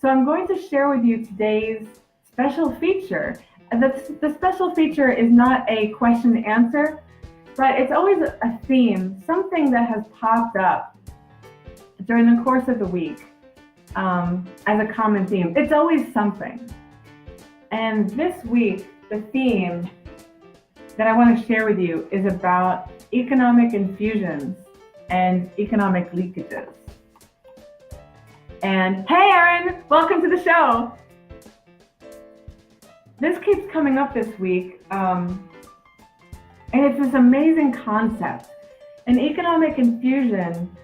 So I'm going to share with you today's special feature. The special feature is not a question and answer, but it's always a theme, something that has popped up during the course of the week as a common theme. It's always something. And this week, the theme that I want to share with you is about economic infusions and economic leakages. And hey, Erin, welcome to the show. This keeps coming up this week, and it's this amazing concept. An economic infusion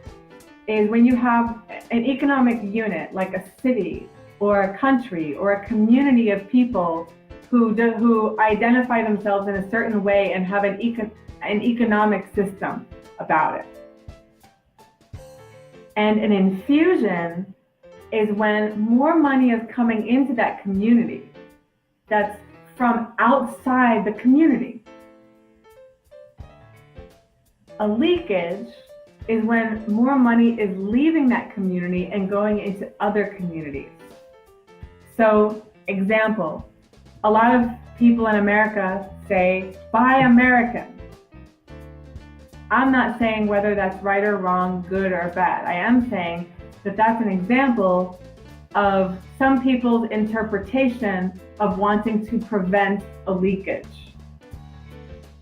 is when you have an economic unit, like a city or a country or a community of people who identify themselves in a certain way and have an economic system about it. And an infusion is when more money is coming into that community that's from outside the community. A leakage is when more money is leaving that community and going into other communities. So, example, a lot of people in America say, buy American. I'm not saying whether that's right or wrong, good or bad. I am saying that that's an example of some people's interpretation of wanting to prevent a leakage.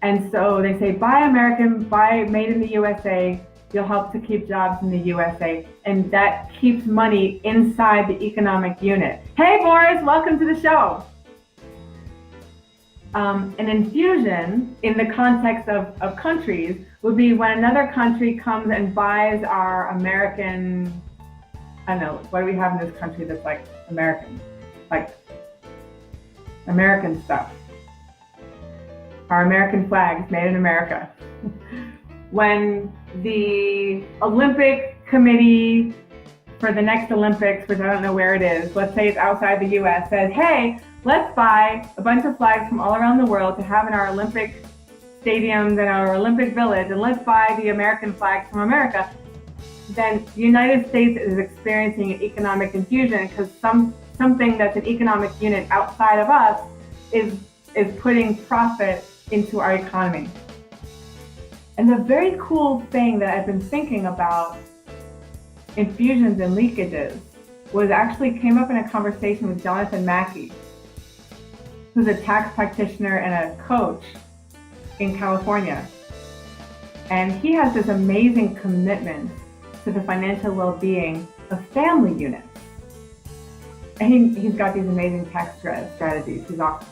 And so they say, buy American, buy made in the USA, you'll help to keep jobs in the USA. And that keeps money inside the economic unit. Hey, Boris, welcome to the show. An infusion in the context of countries would be when another country comes and buys our American, I don't know, what do we have in this country that's like American? Like American stuff. Our American flag is made in America. When the Olympic Committee for the next Olympics, which I don't know where it is, let's say it's outside the US, says, hey, let's buy a bunch of flags from all around the world to have in our Olympic stadiums and our Olympic village, and let's buy the American flags from America, then the United States is experiencing an economic infusion because something that's an economic unit outside of us is putting profit into our economy. And the very cool thing that I've been thinking about infusions and leakages was actually came up in a conversation with Jonathan Mackey, who's a tax practitioner and a coach in California. And he has this amazing commitment to the financial well-being of family units. And he's got these amazing tax strategies. He's awesome.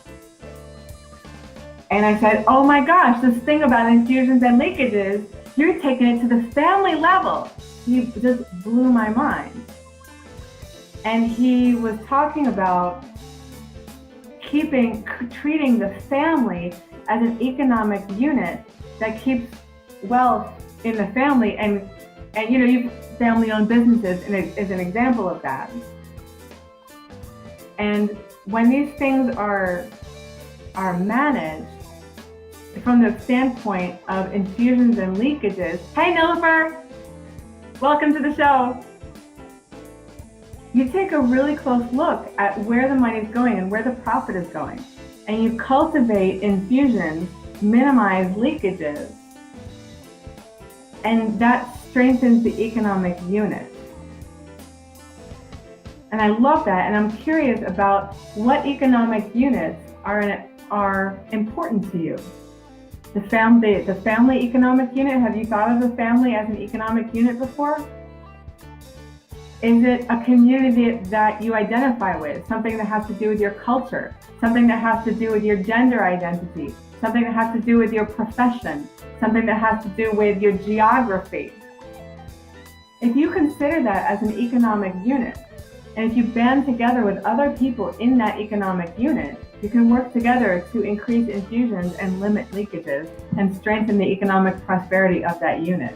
And I said, oh my gosh, this thing about infusions and leakages, you're taking it to the family level. He just blew my mind. And he was talking about treating the family as an economic unit that keeps wealth in the family. And you know, you family-owned businesses is an example of that. And when these things are managed from the standpoint of infusions and leakages, hey Nilofer, welcome to the show. You take a really close look at where the money is going and where the profit is going, and you cultivate infusions, minimize leakages, and that strengthens the economic unit. And I love that, and I'm curious about what economic units are important to you. The family economic unit, have you thought of the family as an economic unit before? Is it a community that you identify with, something that has to do with your culture, something that has to do with your gender identity, something that has to do with your profession, something that has to do with your geography? If you consider that as an economic unit, and if you band together with other people in that economic unit, you can work together to increase infusions and limit leakages and strengthen the economic prosperity of that unit.